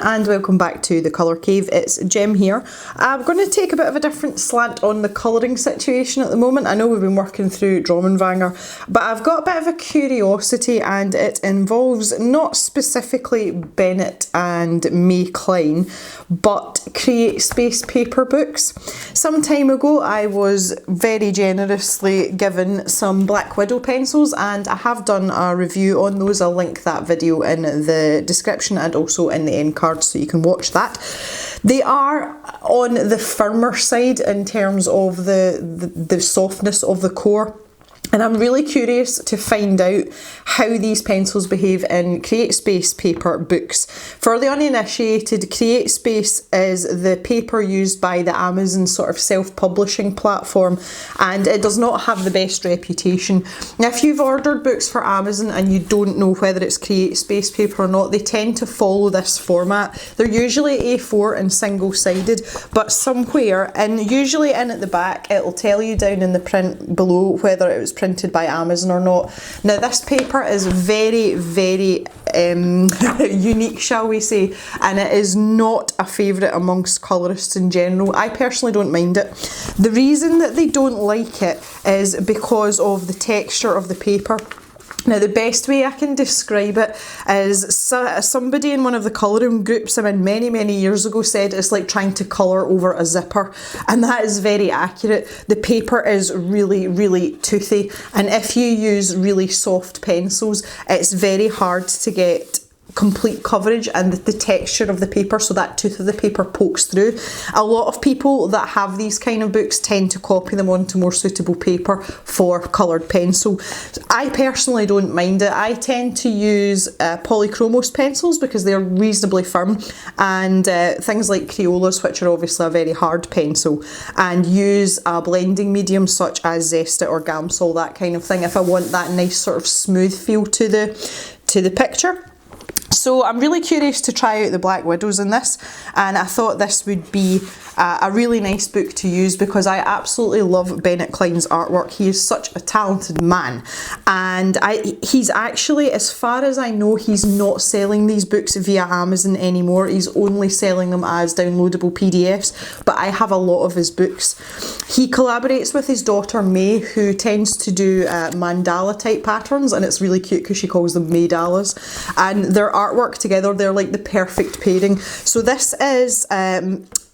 and welcome back to the Colour Cave. It's Jem here. I'm going to take a bit of a different slant on the colouring situation at the moment. I know we've been working through Drommenvanger, but I've got a bit of a curiosity and it involves not specifically Bennett and May Klein, but Createspace paper books. Some time ago I was very generously given some Black Widow pencils and I have done a review on those. I'll link that video in the description and also in the end card so you can watch that. They are on the firmer side in terms of the softness of the core. And I'm really curious to find out how these pencils behave in Createspace paper books. For the uninitiated, Createspace is the paper used by the Amazon sort of self-publishing platform, and it does not have the best reputation. Now, if you've ordered books for Amazon and you don't know whether it's Createspace paper or not, they tend to follow this format. They're usually A4 and single-sided, but somewhere, and usually in at the back, it'll tell you down in the print below whether it was printed by Amazon or not. Now this paper is very, very unique, shall we say, and it is not a favourite amongst colourists in general. I personally don't mind it. The reason that they don't like it is because of the texture of the paper. Now the best way I can describe it is somebody in one of the colouring groups I'm in many years ago said it's like trying to colour over a zipper, and that is very accurate. The paper is really toothy, and if you use really soft pencils it's very hard to get complete coverage and the texture of the paper, so that tooth of the paper pokes through. A lot of people that have these kind of books tend to copy them onto more suitable paper for coloured pencil. I personally don't mind it. I tend to use polychromos pencils because they're reasonably firm, and things like Crayolas, which are obviously a very hard pencil, and use a blending medium such as Zesta or Gamsol, that kind of thing, if I want that nice sort of smooth feel to the picture. So I'm really curious to try out the Black Widows in this, and I thought this would be a really nice book to use because I absolutely love Bennett Klein's artwork. He is such a talented man, and he's actually, as far as I know, he's not selling these books via Amazon anymore. He's only selling them as downloadable PDFs, but I have a lot of his books. He collaborates with his daughter May, who tends to do mandala type patterns, and it's really cute because she calls them Maydalas, and their artwork together, they're like the perfect pairing. So this is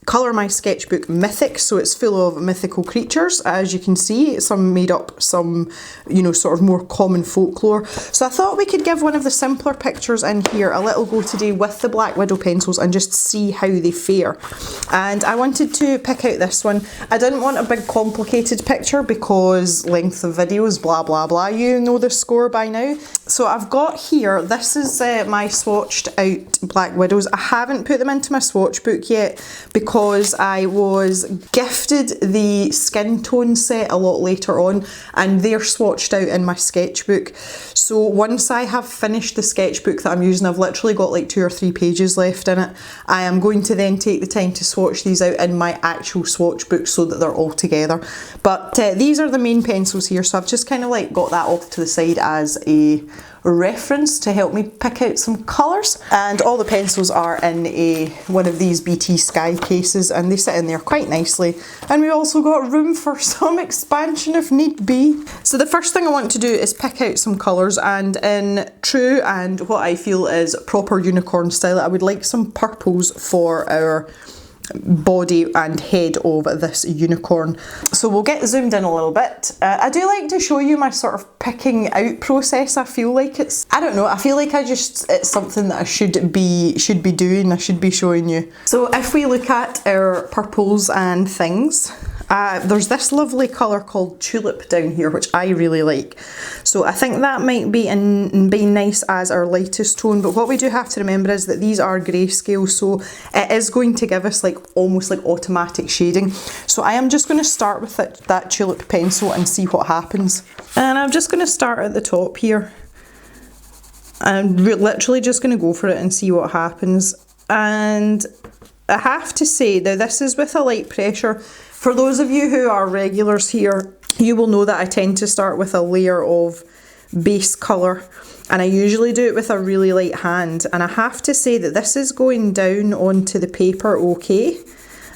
Colour My Sketchbook Mythic, so it's full of mythical creatures, as you can see, some made up, some, you know, sort of more common folklore. So I thought we could give one of the simpler pictures in here a little go today with the Black Widow pencils and just see how they fare. And I wanted to pick out this one. I didn't want a big complicated picture because length of videos, blah blah blah, you know the score by now. So I've got here, this is my swatched out Black Widows. I haven't put them into my swatch book yet because I was gifted the skin tone set a lot later on, and they're swatched out in my sketchbook. So once I have finished the sketchbook that I'm using, I've literally got like 2 or 3 pages left in it, I am going to then take the time to swatch these out in my actual swatch book so that they're all together. But these are the main pencils here, so I've just kind of like got that off to the side as a reference to help me pick out some colours. And all the pencils are in one of these BT Sky cases, and they sit in there quite nicely, and we've also got room for some expansion if need be. So the first thing I want to do is pick out some colours, and in true and what I feel is proper unicorn style, I would like some purples for our body and head of this unicorn. So we'll get zoomed in a little bit. I do like to show you my sort of picking out process. I feel like it's, I don't know, I feel like it's something that I should be doing, I should be showing you. So if we look at our purples and things, there's this lovely colour called Tulip down here, which I really like. So I think that might be nice as our lightest tone, but what we do have to remember is that these are grayscale, so it is going to give us like almost like automatic shading. So I am just going to start with that Tulip pencil and see what happens. And I'm just going to start at the top here. I'm literally just going to go for it and see what happens. And I have to say, now this is with a light pressure. For those of you who are regulars here, you will know that I tend to start with a layer of base colour, and I usually do it with a really light hand, and I have to say that this is going down onto the paper okay.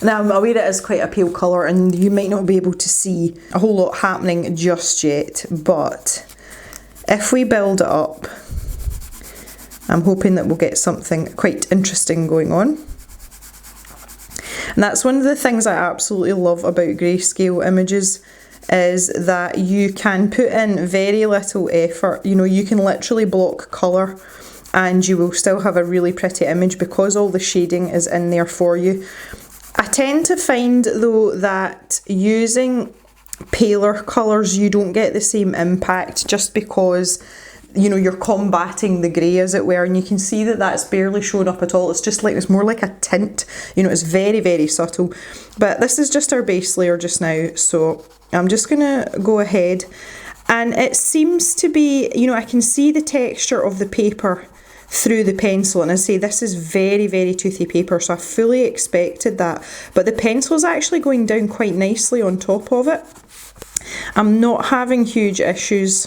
Now I'm aware it is quite a pale colour and you might not be able to see a whole lot happening just yet, but if we build it up, I'm hoping that we'll get something quite interesting going on. And that's one of the things I absolutely love about grayscale images, is that you can put in very little effort. You know, you can literally block colour and you will still have a really pretty image because all the shading is in there for you. I tend to find though that using paler colours you don't get the same impact, just because, you know, you're combating the grey as it were, and you can see that that's barely showing up at all. It's just like, it's more like a tint, you know, it's very, very subtle. But this is just our base layer just now, so I'm just gonna go ahead, and it seems to be, you know, I can see the texture of the paper through the pencil, and I say this is very, very toothy paper, so I fully expected that, but the pencil is actually going down quite nicely on top of it. I'm not having huge issues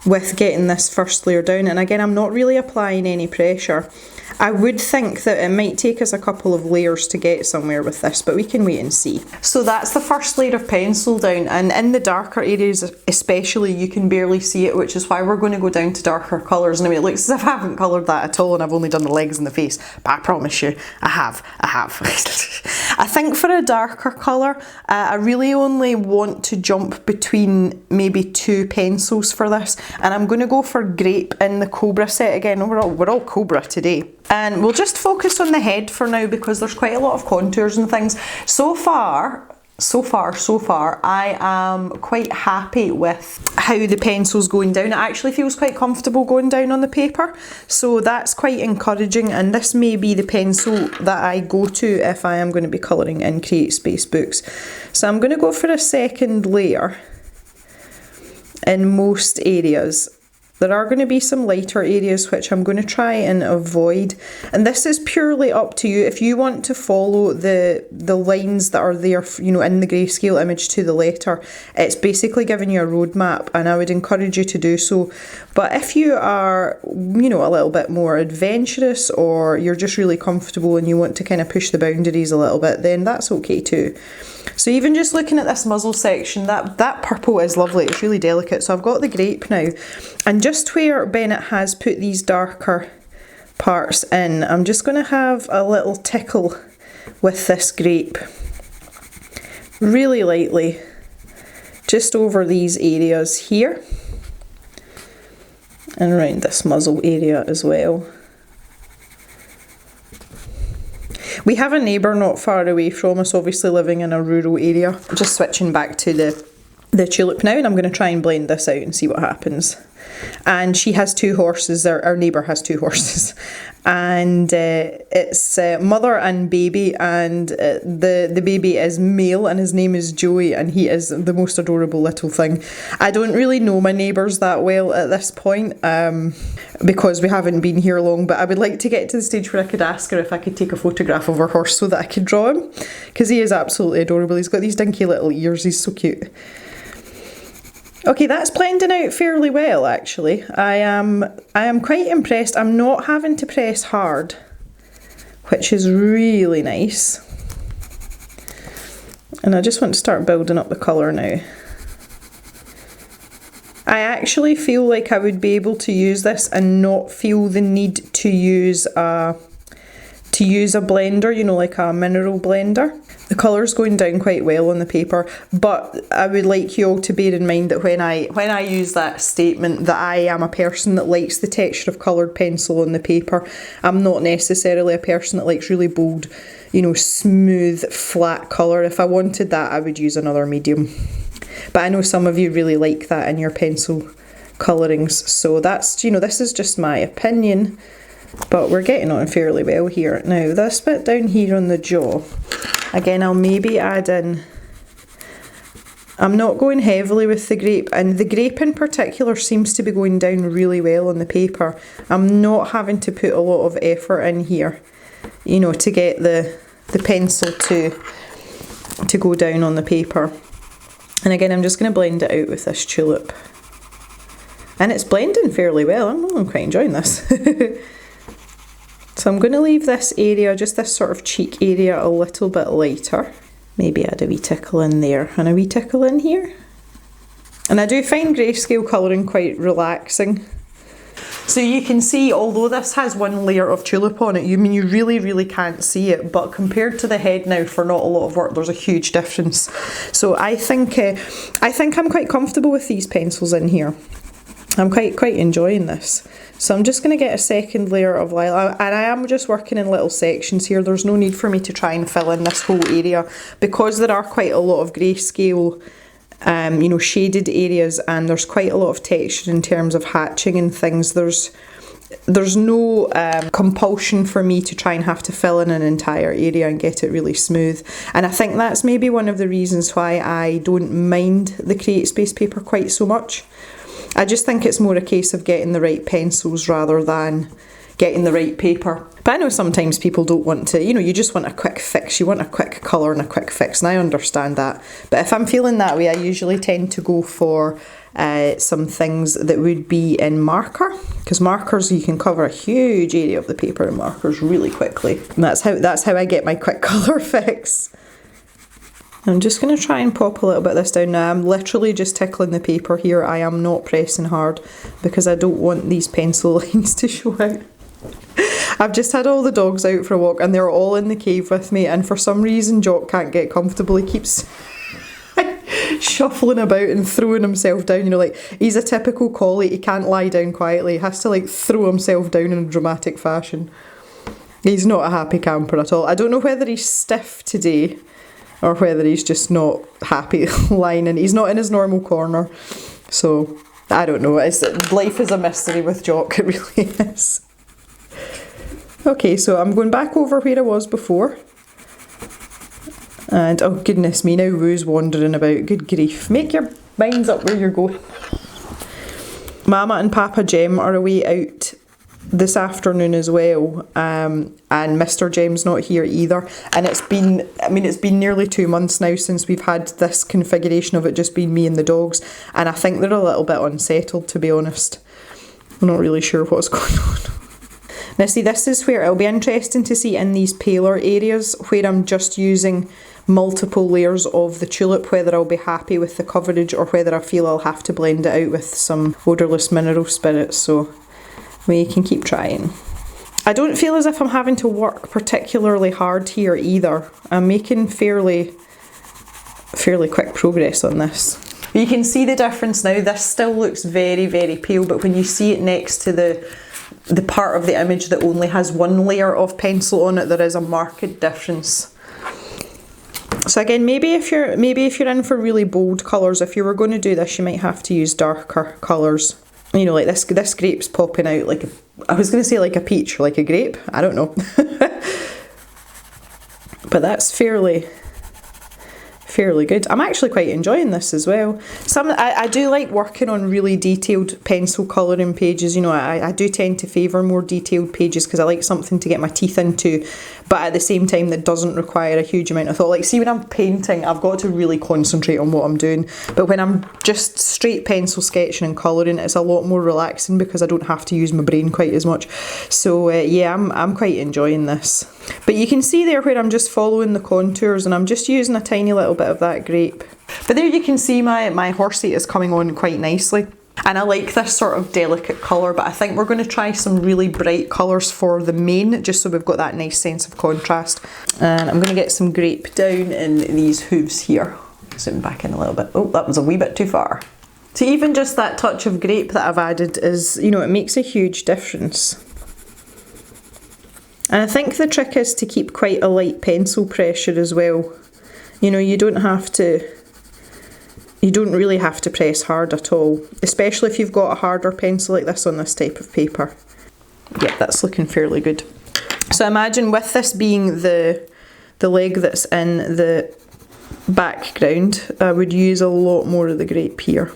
with getting this first layer down, and again, I'm not really applying any pressure. I would think that it might take us a couple of layers to get somewhere with this, but we can wait and see. So that's the first layer of pencil down, and in the darker areas especially you can barely see it, which is why we're going to go down to darker colours. Anyway, it looks as if I haven't coloured that at all and I've only done the legs and the face, but I promise you I have. I think for a darker colour, I really only want to jump between maybe two pencils for this, and I'm going to go for Grape in the Cobra set again. We're all Cobra today. And we'll just focus on the head for now because there's quite a lot of contours and things. So far, I am quite happy with how the pencil's going down. It actually feels quite comfortable going down on the paper, so that's quite encouraging, and this may be the pencil that I go to if I am going to be colouring in Createspace books. So I'm going to go for a second layer in most areas. There are going to be some lighter areas which I'm going to try and avoid, and this is purely up to you. If you want to follow the lines that are there, you know, in the grayscale image to the letter, it's basically giving you a roadmap, and I would encourage you to do so. But if you are, you know, a little bit more adventurous, or you're just really comfortable and you want to kind of push the boundaries a little bit, then that's okay too. So even just looking at this muzzle section, that purple is lovely, it's really delicate. So I've got the Grape now, and just where Bennett has put these darker parts in, I'm just going to have a little tickle with this Grape, really lightly, just over these areas here, and around this muzzle area as well. We have a neighbour not far away from us, obviously living in a rural area. Just switching back to the tulip now, and I'm going to try and blend this out and see what happens. And she has two horses, our neighbour has two horses, and it's mother and baby, and the baby is male and his name is Joey, and he is the most adorable little thing. I don't really know my neighbours that well at this point because we haven't been here long, but I would like to get to the stage where I could ask her if I could take a photograph of her horse so that I could draw him, because he is absolutely adorable. He's got these dinky little ears, he's so cute. Okay, that's blending out fairly well actually. I am quite impressed. I'm not having to press hard, which is really nice. And I just want to start building up the colour now. I actually feel like I would be able to use this and not feel the need to use a blender, you know, like a mineral blender. The colour's going down quite well on the paper, but I would like you all to bear in mind that when I use that statement that I am a person that likes the texture of coloured pencil on the paper, I'm not necessarily a person that likes really bold, you know, smooth, flat colour. If I wanted that, I would use another medium. But I know some of you really like that in your pencil colourings, so that's, you know, this is just my opinion. But we're getting on fairly well here. Now this bit down here on the jaw, again I'll maybe add in, I'm not going heavily with the Grape, and the Grape in particular seems to be going down really well on the paper. I'm not having to put a lot of effort in here, you know, to get the pencil to go down on the paper. And again, I'm just going to blend it out with this tulip. And it's blending fairly well. I'm quite enjoying this. So I'm going to leave this area, just this sort of cheek area, a little bit lighter. Maybe add a wee tickle in there and a wee tickle in here. And I do find grayscale colouring quite relaxing. So you can see, although this has one layer of tulip on it, you really can't see it, but compared to the head now, for not a lot of work, there's a huge difference. So I think I'm quite comfortable with these pencils in here. I'm quite enjoying this. So I'm just going to get a second layer of lilac, and I am just working in little sections here. There's no need for me to try and fill in this whole area, because there are quite a lot of grayscale you know, shaded areas, and there's quite a lot of texture in terms of hatching and things. There's no compulsion for me to try and have to fill in an entire area and get it really smooth. And I think that's maybe one of the reasons why I don't mind the Createspace paper quite so much. I just think it's more a case of getting the right pencils rather than getting the right paper. But I know sometimes people don't want to, you know, you just want a quick fix, you want a quick colour and a quick fix, and I understand that. But if I'm feeling that way, I usually tend to go for some things that would be in marker, because markers, you can cover a huge area of the paper in markers really quickly. And that's how I get my quick colour fix. I'm just going to try and pop a little bit of this down now. I'm literally just tickling the paper here. I am not pressing hard because I don't want these pencil lines to show out. I've just had all the dogs out for a walk and they're all in the cave with me, and for some reason Jock can't get comfortable. He keeps shuffling about and throwing himself down, you know, like he's a typical collie. He can't lie down quietly. He has to like throw himself down in a dramatic fashion. He's not a happy camper at all. I don't know whether he's stiff today or whether he's just not happy lying in. He's not in his normal corner, so I don't know. Life is a mystery with Jock, it really is. Okay, so I'm going back over where I was before. And oh goodness me, now Woo's wandering about. Good grief. Make your minds up where you're going. Mama and Papa Jem are away out this afternoon as well, and Mr. Jem's not here either, and it's been nearly 2 months now since we've had this configuration of it just being me and the dogs, and I think they're a little bit unsettled, to be honest. I'm not really sure what's going on. Now see, this is where it'll be interesting to see in these paler areas where I'm just using multiple layers of the tulip, whether I'll be happy with the coverage or whether I feel I'll have to blend it out with some odourless mineral spirits, so we can keep trying. I don't feel as if I'm having to work particularly hard here either. I'm making fairly quick progress on this. You can see the difference now. This still looks very, very pale, but when you see it next to the part of the image that only has one layer of pencil on it, there is a marked difference. So again, maybe if you're in for really bold colours, if you were going to do this, you might have to use darker colours. You know, like this grape's popping out like I was going to say like a peach or like a grape. I don't know. But that's fairly good. I'm actually quite enjoying this as well. I do like working on really detailed pencil colouring pages. You know, I do tend to favour more detailed pages because I like something to get my teeth into, but at the same time that doesn't require a huge amount of thought. Like, see, when I'm painting, I've got to really concentrate on what I'm doing, but when I'm just straight pencil sketching and colouring, it's a lot more relaxing because I don't have to use my brain quite as much. So yeah, I'm quite enjoying this. But you can see there where I'm just following the contours and I'm just using a tiny little bit of that grape. But there you can see my horsey is coming on quite nicely. And I like this sort of delicate colour, but I think we're going to try some really bright colours for the mane, just so we've got that nice sense of contrast. And I'm going to get some grape down in these hooves here. Zoom back in a little bit. Oh, that was a wee bit too far. So even just that touch of grape that I've added is, you know, it makes a huge difference. And I think the trick is to keep quite a light pencil pressure as well. You know, you don't really have to press hard at all, especially if you've got a harder pencil like this on this type of paper. Yeah, that's looking fairly good. So imagine with this being the leg that's in the background, I would use a lot more of the grape here.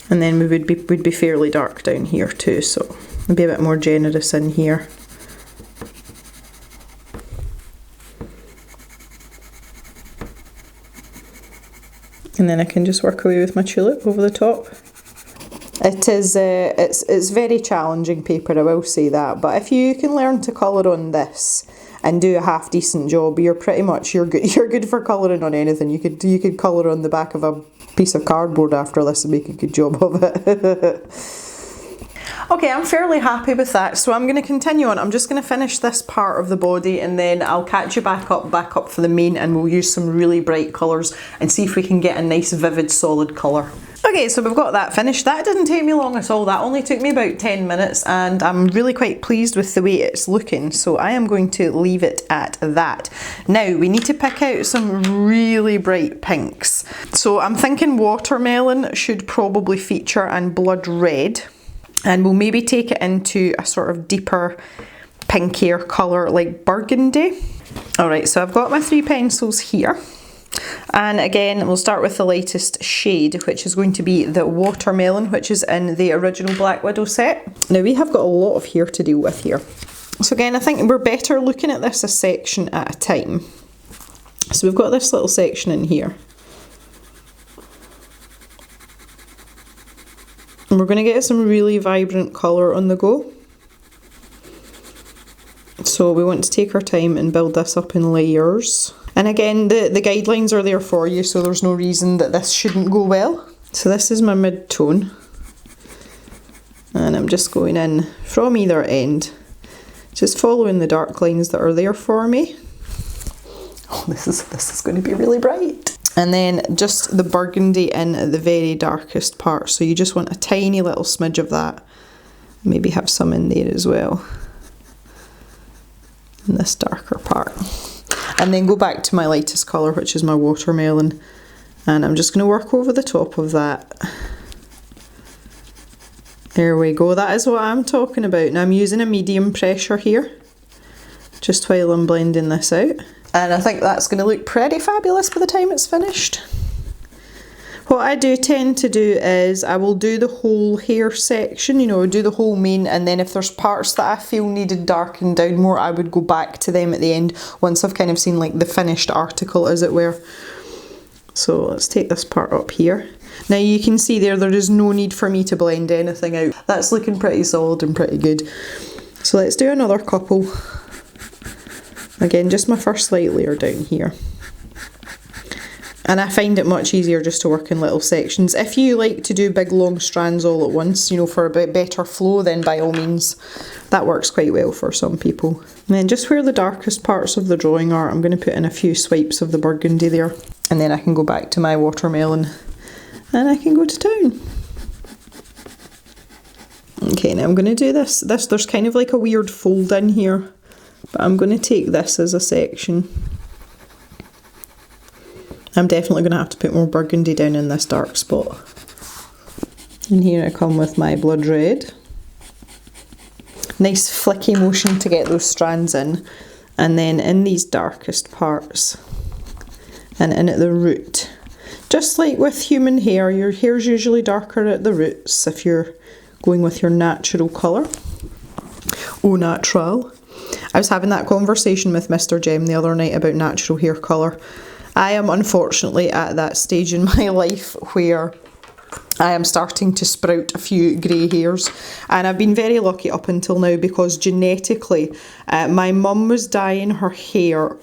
And then we would be fairly dark down here too, so I'd be a bit more generous in here. And then I can just work away with my tulip over the top. It is, it's very challenging paper, I will say that, but if you can learn to colour on this and do a half decent job, you're pretty much, you're good for colouring on anything. You could colour on the back of a piece of cardboard after this and make a good job of it. Okay, I'm fairly happy with that, so I'm going to continue on. I'm just going to finish this part of the body and then I'll catch you back up for the main, and we'll use some really bright colours and see if we can get a nice vivid solid colour. Okay, so we've got that finished. That didn't take me long at all. That only took me about 10 minutes and I'm really quite pleased with the way it's looking. So I am going to leave it at that. Now we need to pick out some really bright pinks. So I'm thinking watermelon should probably feature and blood red. And we'll maybe take it into a sort of deeper pinkier colour like burgundy. Alright, so I've got my 3 pencils here. And again, we'll start with the lightest shade, which is going to be the watermelon, which is in the original Black Widow set. Now we have got a lot of hair to deal with here. So again, I think we're better looking at this a section at a time. So we've got this little section in here. And we're going to get some really vibrant colour on the go. So we want to take our time and build this up in layers. And again, the guidelines are there for you, so there's no reason that this shouldn't go well. So this is my mid-tone. And I'm just going in from either end, just following the dark lines that are there for me. Oh, this is going to be really bright. And then just the burgundy in the very darkest part. So you just want a tiny little smidge of that. Maybe have some in there as well. In this darker part. And then go back to my lightest colour, which is my watermelon. And I'm just going to work over the top of that. There we go. That is what I'm talking about. Now I'm using a medium pressure here. Just while I'm blending this out. And I think that's going to look pretty fabulous by the time it's finished. What I do tend to do is I will do the whole hair section, you know, do the whole mane, and then if there's parts that I feel needed darkened down more, I would go back to them at the end once I've kind of seen like the finished article, as it were. So let's take this part up here. Now you can see there is no need for me to blend anything out. That's looking pretty solid and pretty good. So let's do another couple. Again, just my first light layer down here. And I find it much easier just to work in little sections. If you like to do big long strands all at once, you know, for a bit better flow, then by all means, that works quite well for some people. And then just where the darkest parts of the drawing are, I'm going to put in a few swipes of the burgundy there. And then I can go back to my watermelon and I can go to town. Okay, now I'm going to do this. There's kind of like a weird fold in here. But I'm going to take this as a section. I'm definitely going to have to put more burgundy down in this dark spot. And here I come with my blood red. Nice flicky motion to get those strands in. And then in these darkest parts and in at the root. Just like with human hair, your hair's usually darker at the roots if you're going with your natural colour. Au natural. I was having that conversation with Mr. Jem the other night about natural hair colour. I am unfortunately at that stage in my life where I am starting to sprout a few grey hairs, and I've been very lucky up until now because genetically my mum was dyeing her hair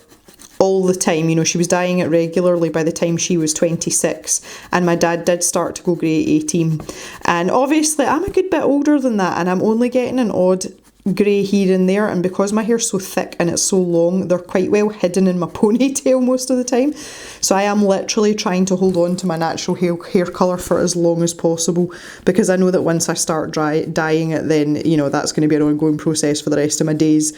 all the time. You know, she was dyeing it regularly by the time she was 26, and my dad did start to go grey at 18. And obviously I'm a good bit older than that, and I'm only getting an odd grey here and there, and because my hair's so thick and it's so long, they're quite well hidden in my ponytail most of the time. So I am literally trying to hold on to my natural hair colour for as long as possible, because I know that once I start dyeing it, then, you know, that's going to be an ongoing process for the rest of my days.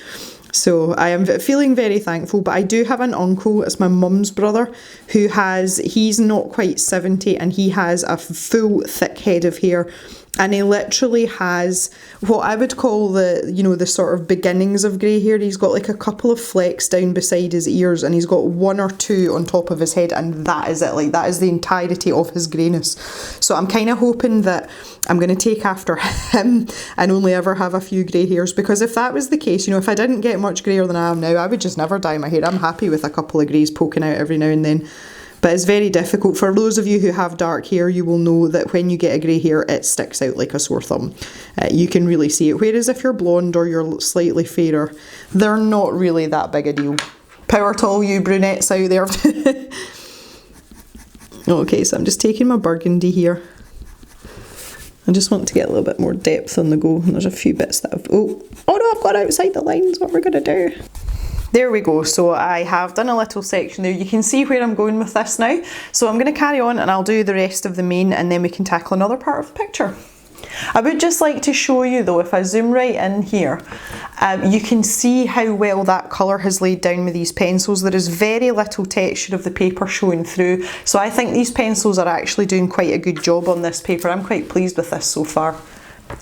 So I am feeling very thankful, but I do have an uncle, it's my mum's brother, he's not quite 70, and he has a full thick head of hair, and he literally has what I would call the, you know, the sort of beginnings of grey hair. He's got like a couple of flecks down beside his ears, and he's got one or two on top of his head, and that is it. Like, that is the entirety of his greyness. So I'm kind of hoping that I'm going to take after him and only ever have a few grey hairs, because if that was the case, you know, if I didn't get much greyer than I am now, I would just never dye my hair. I'm happy with a couple of greys poking out every now and then. But it's very difficult. For those of you who have dark hair, you will know that when you get a grey hair, it sticks out like a sore thumb. You can really see it. Whereas if you're blonde or you're slightly fairer, they're not really that big a deal. Power to all you brunettes out there. Okay, so I'm just taking my burgundy here. I just want to get a little bit more depth on the go. And there's a few bits that oh no, I've got outside the lines. What we're going to do? There we go. So I have done a little section there. You can see where I'm going with this now. So I'm going to carry on and I'll do the rest of the mane and then we can tackle another part of the picture. I would just like to show you though, if I zoom right in here, you can see how well that colour has laid down with these pencils. There is very little texture of the paper showing through. So I think these pencils are actually doing quite a good job on this paper. I'm quite pleased with this so far.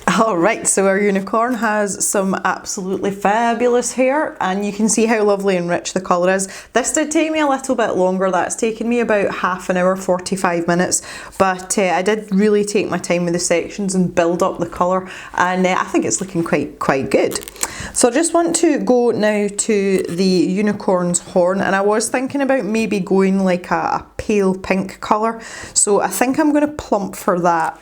Alright, so our unicorn has some absolutely fabulous hair and you can see how lovely and rich the colour is. This did take me a little bit longer, that's taken me about half an hour, 45 minutes, but I did really take my time with the sections and build up the colour, and I think it's looking quite good. So I just want to go now to the unicorn's horn, and I was thinking about maybe going like a pale pink colour, so I think I'm going to plump for that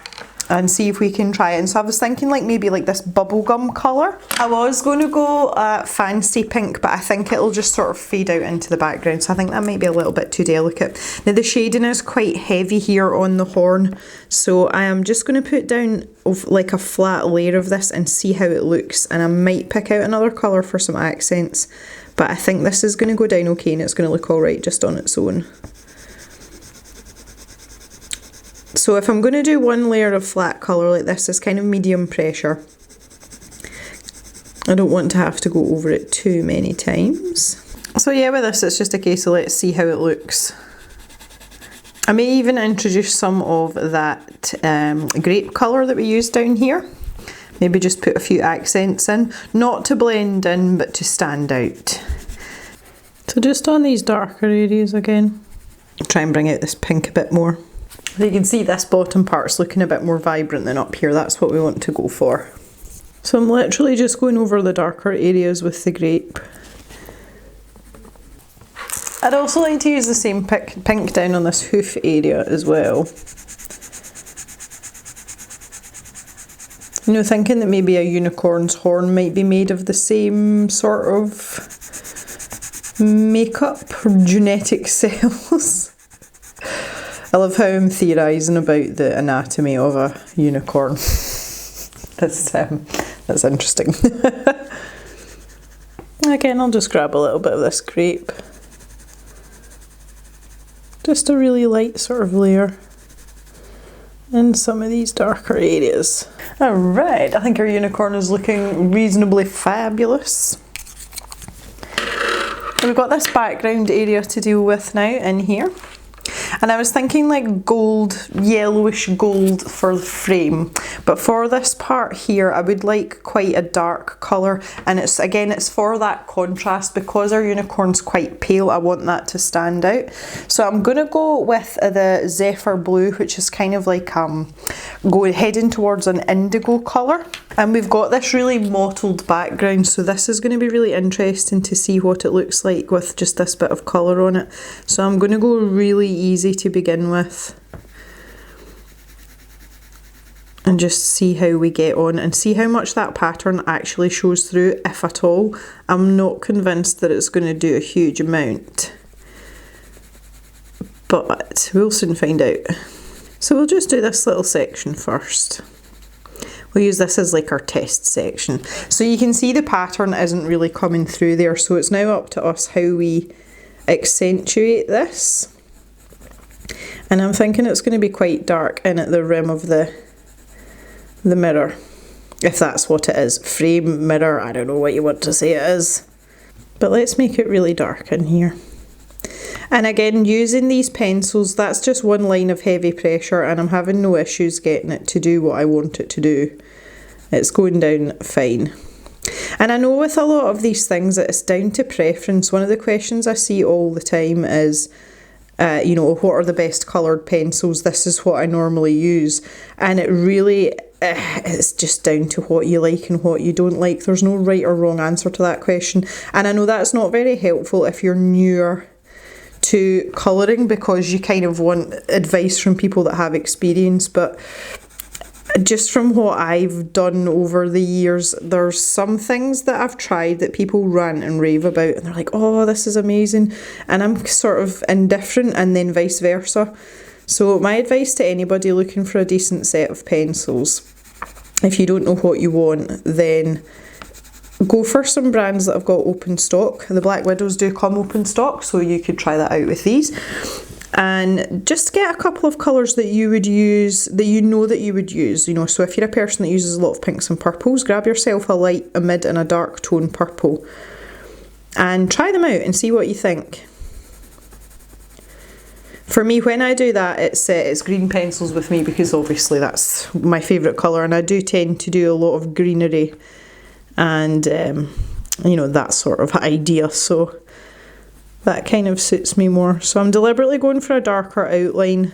and see if we can try it. And so I was thinking like maybe like this bubblegum colour. I was going to go fancy pink, but I think it'll just sort of fade out into the background, so I think that might be a little bit too delicate. Now the shading is quite heavy here on the horn, so I am just going to put down like a flat layer of this and see how it looks, and I might pick out another colour for some accents, but I think this is going to go down okay and it's going to look alright just on its own. So if I'm going to do one layer of flat colour like this, it's kind of medium pressure. I don't want to have to go over it too many times. So yeah, with this it's just a case of let's see how it looks. I may even introduce some of that grape colour that we used down here. Maybe just put a few accents in, not to blend in but to stand out. So just on these darker areas again, try and bring out this pink a bit more. So you can see this bottom part's looking a bit more vibrant than up here, that's what we want to go for. So I'm literally just going over the darker areas with the grape. I'd also like to use the same pink down on this hoof area as well. You know, thinking that maybe a unicorn's horn might be made of the same sort of makeup or genetic cells. I love how I'm theorising about the anatomy of a unicorn. That's interesting. Again, I'll just grab a little bit of this grape. Just a really light sort of layer in some of these darker areas. Alright, I think our unicorn is looking reasonably fabulous. We've got this background area to deal with now in here. And I was thinking like gold, yellowish gold for the frame, but for this part here I would like quite a dark colour, and it's for that contrast. Because our unicorn's quite pale, I want that to stand out. So I'm going to go with the Zephyr Blue, which is kind of like heading towards an indigo colour. And we've got this really mottled background, so this is going to be really interesting to see what it looks like with just this bit of colour on it. So I'm going to go really easy to begin with and just see how we get on and see how much that pattern actually shows through, if at all. I'm not convinced that it's going to do a huge amount, but we'll soon find out. So we'll just do this little section first. We'll use this as like our test section. So you can see the pattern isn't really coming through there, so it's now up to us how we accentuate this. And I'm thinking it's going to be quite dark in at the rim of the mirror, if that's what it is. Frame, mirror, I don't know what you want to say it is. But let's make it really dark in here. And again, using these pencils, that's just one line of heavy pressure and I'm having no issues getting it to do what I want it to do. It's going down fine. And I know with a lot of these things that it's down to preference. One of the questions I see all the time is, you know, what are the best coloured pencils? This is what I normally use. And it really, it's just down to what you like and what you don't like. There's no right or wrong answer to that question. And I know that's not very helpful if you're newer to colouring because you kind of want advice from people that have experience, but just from what I've done over the years, there's some things that I've tried that people rant and rave about and they're like, oh, this is amazing, and I'm sort of indifferent, and then vice versa. So my advice to anybody looking for a decent set of pencils, if you don't know what you want, then go for some brands that have got open stock. The Black Widows do come open stock, so you could try that out with these. And just get a couple of colours that you would use, that you know that you would use, you know. So if you're a person that uses a lot of pinks and purples, grab yourself a light, a mid and a dark tone purple and try them out and see what you think. For me, when I do that, it's green pencils with me, because obviously that's my favourite colour, and I do tend to do a lot of greenery and you know, that sort of idea, so that kind of suits me more. So I'm deliberately going for a darker outline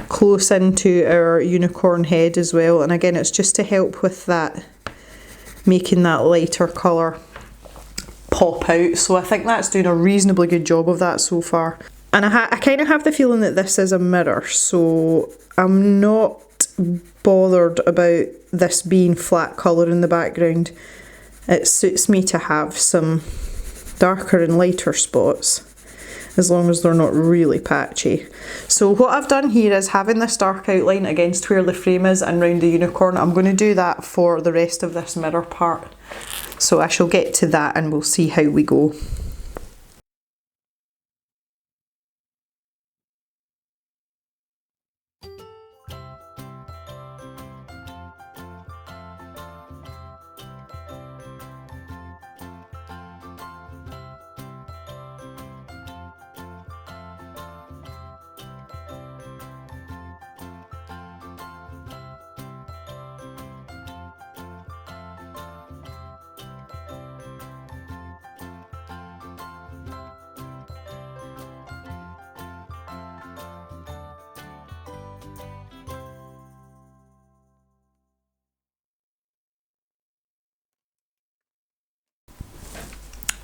close into our unicorn head as well, and again it's just to help with that, making that lighter colour pop out. So I think that's doing a reasonably good job of that so far. And I kind of have the feeling that this is a mirror, so I'm not bothered about this being flat colour in the background. It suits me to have some darker and lighter spots, as long as they're not really patchy. So what I've done here is having this dark outline against where the frame is and round the unicorn. I'm going to do that for the rest of this mirror part. So I shall get to that and we'll see how we go.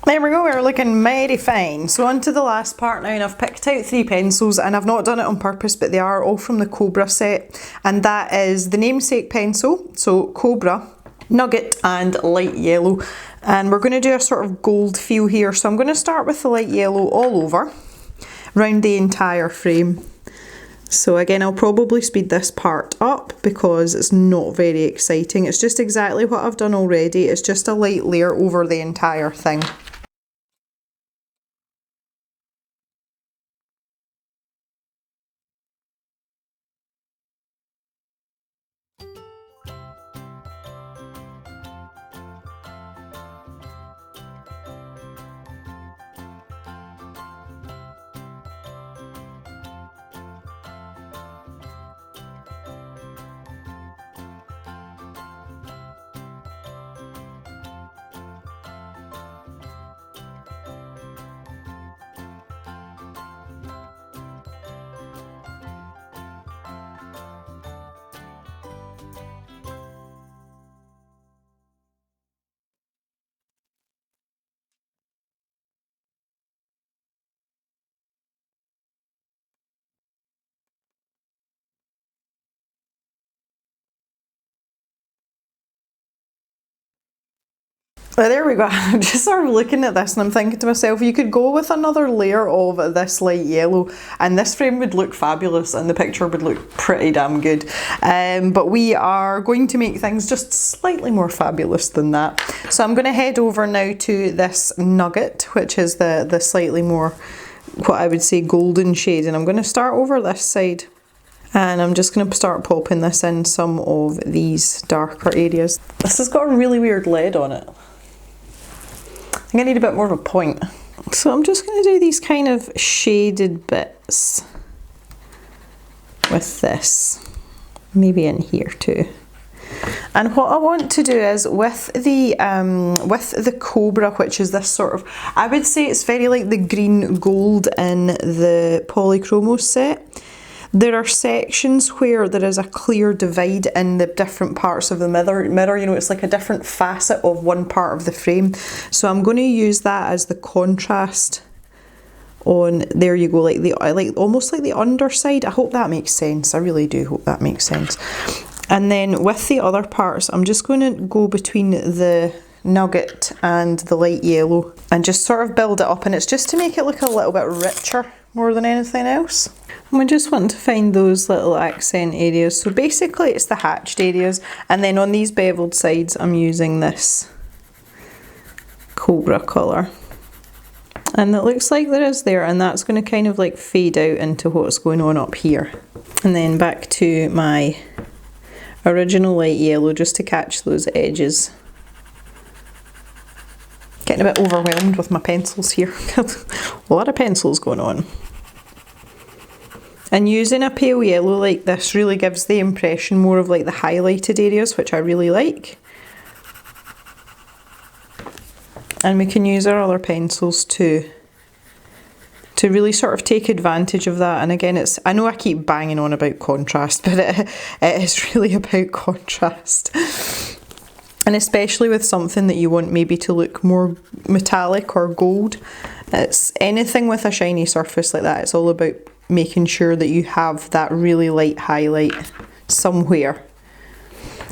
There we go, we're looking mighty fine. So on to the last part now, and I've picked out 3 pencils, and I've not done it on purpose, but they are all from the Cobra set, and that is the namesake pencil, so Cobra, Nugget and light yellow. And we're going to do a sort of gold feel here, so I'm going to start with the light yellow all over, round the entire frame. So again, I'll probably speed this part up because it's not very exciting. It's just exactly what I've done already. It's just a light layer over the entire thing. Well, there we go. I'm just sort of looking at this and I'm thinking to myself, you could go with another layer of this light yellow and this frame would look fabulous and the picture would look pretty damn good. But we are going to make things just slightly more fabulous than that. So I'm going to head over now to this Nugget, which is the slightly more, what I would say, golden shade. And I'm going to start over this side. And I'm just going to start popping this in some of these darker areas. This has got a really weird lead on it. I think I need a bit more of a point. So I'm just going to do these kind of shaded bits with this, maybe in here too. And what I want to do is with the Cobra, which is this sort of, I would say it's very like the green gold in the Polychromos set. There are sections where there is a clear divide in the different parts of the mirror, you know, it's like a different facet of one part of the frame. So I'm going to use that as the contrast on, there you go, like the, like almost like the underside. I hope that makes sense. I really do hope that makes sense. And then with the other parts, I'm just going to go between the nugget and the light yellow and just sort of build it up, and it's just to make it look a little bit richer more than anything else. And we just want to find those little accent areas. So basically it's the hatched areas, and then on these beveled sides I'm using this cobra colour. And it looks like there is there, and that's going to kind of like fade out into what's going on up here. And then back to my original light yellow just to catch those edges. Getting a bit overwhelmed with my pencils here. A lot of pencils going on. And using a pale yellow like this really gives the impression more of like the highlighted areas, which I really like. And we can use our other pencils to really sort of take advantage of that. And again, it's, I know I keep banging on about contrast, but it is really about contrast. And especially with something that you want maybe to look more metallic or gold. It's anything with a shiny surface like that, it's all about making sure that you have that really light highlight somewhere.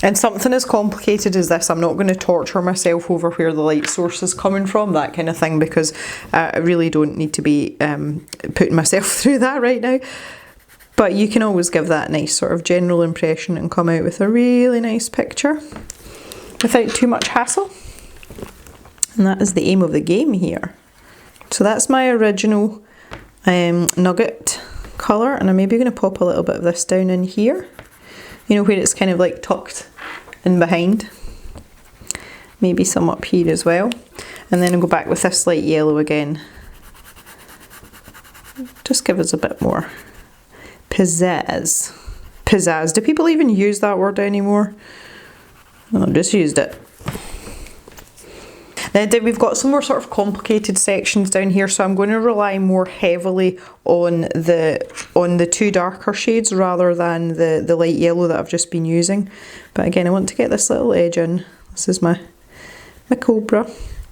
And something as complicated as this, I'm not going to torture myself over where the light source is coming from, that kind of thing, because I really don't need to be putting myself through that right now. But you can always give that nice sort of general impression and come out with a really nice picture without too much hassle. And that is the aim of the game here. So that's my original nugget colour, and I'm maybe going to pop a little bit of this down in here. You know, where it's kind of like tucked in behind. Maybe some up here as well. And then I'll go back with this light yellow again. Just give us a bit more pizzazz. Pizzazz. Do people even use that word anymore? No, I've just used it. Now we've got some more sort of complicated sections down here, so I'm going to rely more heavily on the two darker shades rather than the light yellow that I've just been using. But again, I want to get this little edge in. This is my cobra.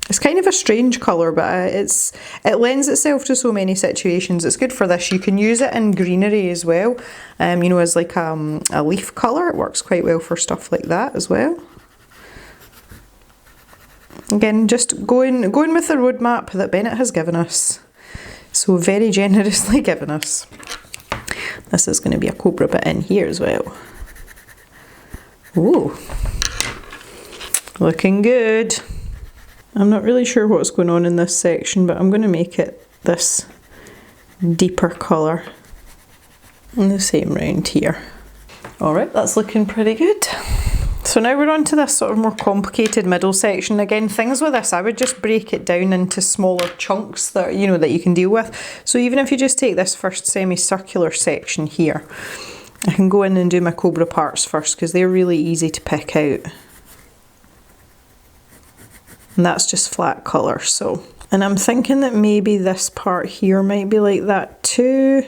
It's kind of a strange colour, but it lends itself to so many situations. It's good for this. You can use it in greenery as well, you know, as like a leaf colour. It works quite well for stuff like that as well. Again, just going with the roadmap that Bennett has given us. So very generously given us. This is going to be a cobra bit in here as well. Ooh, looking good. I'm not really sure what's going on in this section, but I'm going to make it this deeper colour. And the same round here. Alright, that's looking pretty good. So now we're on to this sort of more complicated middle section. Again, things with this, I would just break it down into smaller chunks that, you know, that you can deal with. So even if you just take this first semicircular section here, I can go in and do my cobra parts first because they're really easy to pick out. And that's just flat colour, so. And I'm thinking that maybe this part here might be like that too.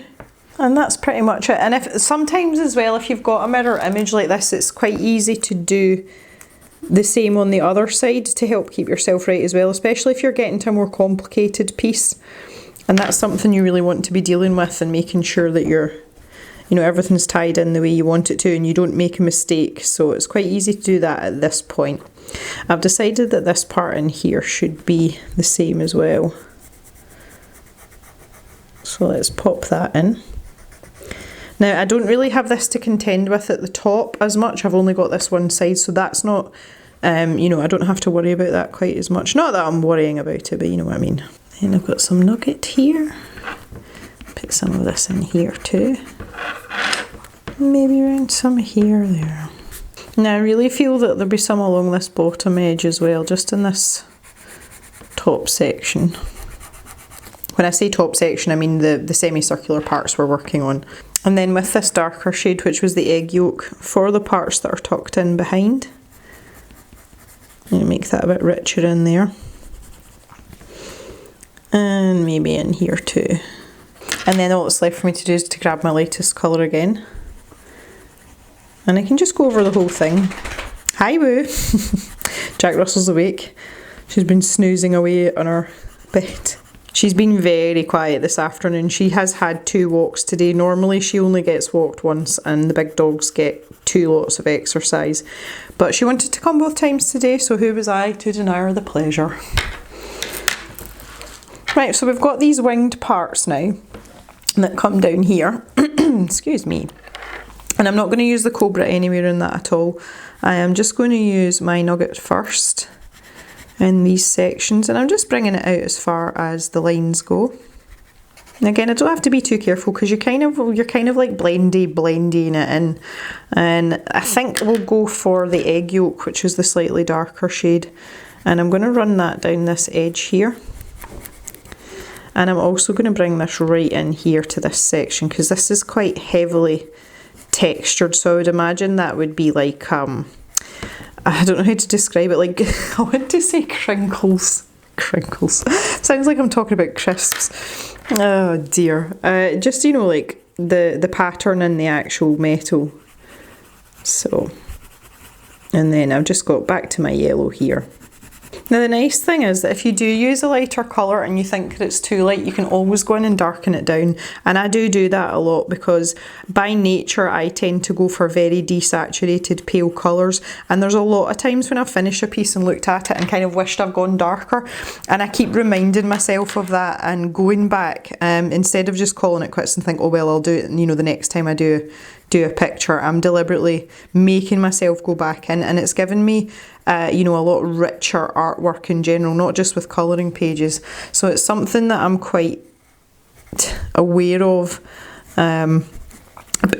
And that's pretty much it. And if sometimes as well, if you've got a mirror image like this, it's quite easy to do the same on the other side to help keep yourself right as well, especially if you're getting to a more complicated piece. And that's something you really want to be dealing with and making sure that you're, you know, everything's tied in the way you want it to and you don't make a mistake. So it's quite easy to do that at this point. I've decided that this part in here should be the same as well. So let's pop that in. Now I don't really have this to contend with at the top as much, I've only got this one side, so that's not, you know, I don't have to worry about that quite as much. Not that I'm worrying about it, but you know what I mean. And I've got some nugget here, put some of this in here too, maybe around some here, there. Now I really feel that there'll be some along this bottom edge as well, just in this top section. When I say top section, I mean the semicircular parts we're working on. And then with this darker shade, which was the egg yolk, for the parts that are tucked in behind, I'm going to make that a bit richer in there. And maybe in here too. And then all that's left for me to do is to grab my lightest colour again. And I can just go over the whole thing. Hi boo! Jack Russell's awake. She's been snoozing away on her bed. She's been very quiet this afternoon. She has had 2 walks today. Normally she only gets walked once and the big dogs get 2 lots of exercise. But she wanted to come both times today, so who was I to deny her the pleasure? Right, so we've got these winged parts now that come down here. Excuse me. And I'm not going to use the cobra anywhere in that at all. I am just going to use my nugget first in these sections, and I'm just bringing it out as far as the lines go. And again, I don't have to be too careful because you're kind of like blending it in. And I think we'll go for the egg yolk, which is the slightly darker shade, and I'm going to run that down this edge here. And I'm also going to bring this right in here to this section because this is quite heavily textured, so I would imagine that would be like I don't know how to describe it, like I want to say crinkles. Sounds like I'm talking about crisps. Oh dear. Just, you know, like the pattern in the actual metal. So, and then I've just got back to my yellow here. Now the nice thing is that if you do use a lighter colour and you think that it's too light, you can always go in and darken it down. And I do that a lot because by nature I tend to go for very desaturated pale colours, and there's a lot of times when I finish a piece and looked at it and kind of wished I've gone darker, and I keep reminding myself of that and going back instead of just calling it quits and think, oh well, I'll do it, you know, the next time I do a picture. I'm deliberately making myself go back in, and it's given me you know, a lot richer artwork in general, not just with colouring pages. So it's something that I'm quite aware of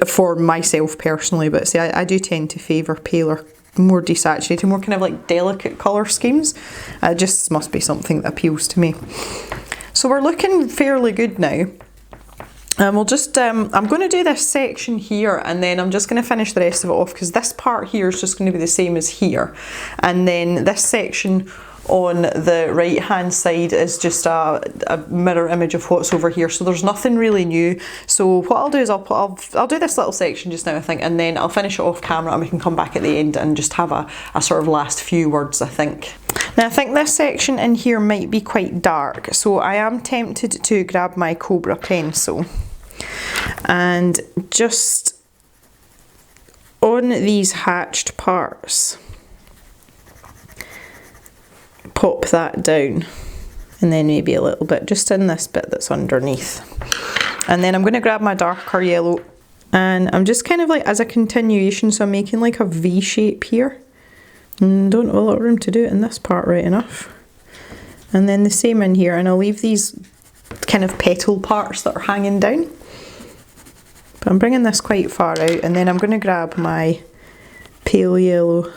for myself personally. But see, I do tend to favour paler, more desaturated, more kind of like delicate colour schemes. It just must be something that appeals to me. So we're looking fairly good now. We'll just, I'm going to do this section here, and then I'm just going to finish the rest of it off because this part here is just going to be the same as here. And then this section on the right hand side is just a mirror image of what's over here, so there's nothing really new. So what I'll do is I'll do this little section just now, I think, and then I'll finish it off camera and we can come back at the end and just have a sort of last few words, I think. Now I think this section in here might be quite dark, so I am tempted to grab my Cobra pencil and just on these hatched parts pop that down, and then maybe a little bit just in this bit that's underneath. And then I'm going to grab my darker yellow, and I'm just kind of like as a continuation, so I'm making like a V shape here, and don't have a lot of room to do it in this part right enough. And then the same in here, and I'll leave these kind of petal parts that are hanging down. But I'm bringing this quite far out, and then I'm going to grab my pale yellow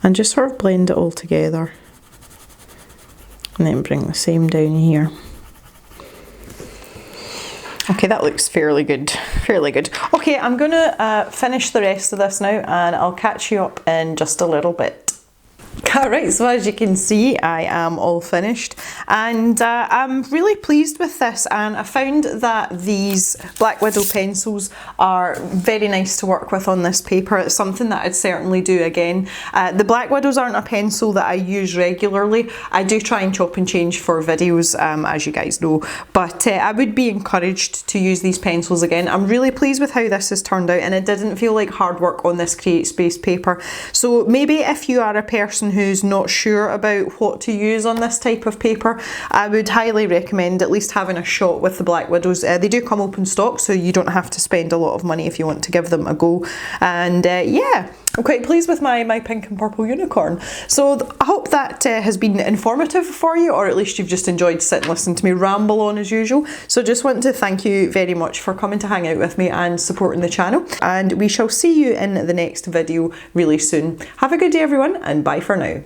and just sort of blend it all together, and then bring the same down here. Okay, that looks fairly good, fairly good. Okay, I'm going to finish the rest of this now, and I'll catch you up in just a little bit. Alright, so as you can see, I am all finished, and I'm really pleased with this, and I found that these Black Widow pencils are very nice to work with on this paper. It's something that I'd certainly do again. The Black Widows aren't a pencil that I use regularly. I do try and chop and change for videos, as you guys know, but I would be encouraged to use these pencils again. I'm really pleased with how this has turned out, and it didn't feel like hard work on this Createspace paper. So maybe if you are a person who's not sure about what to use on this type of paper, I would highly recommend at least having a shot with the Black Widows. They do come open stock, so you don't have to spend a lot of money if you want to give them a go. And yeah, I'm quite pleased with my pink and purple unicorn. So I hope that has been informative for you, or at least you've just enjoyed sitting listening to me ramble on as usual. So just want to thank you very much for coming to hang out with me and supporting the channel, and we shall see you in the next video really soon. Have a good day everyone, and bye for now.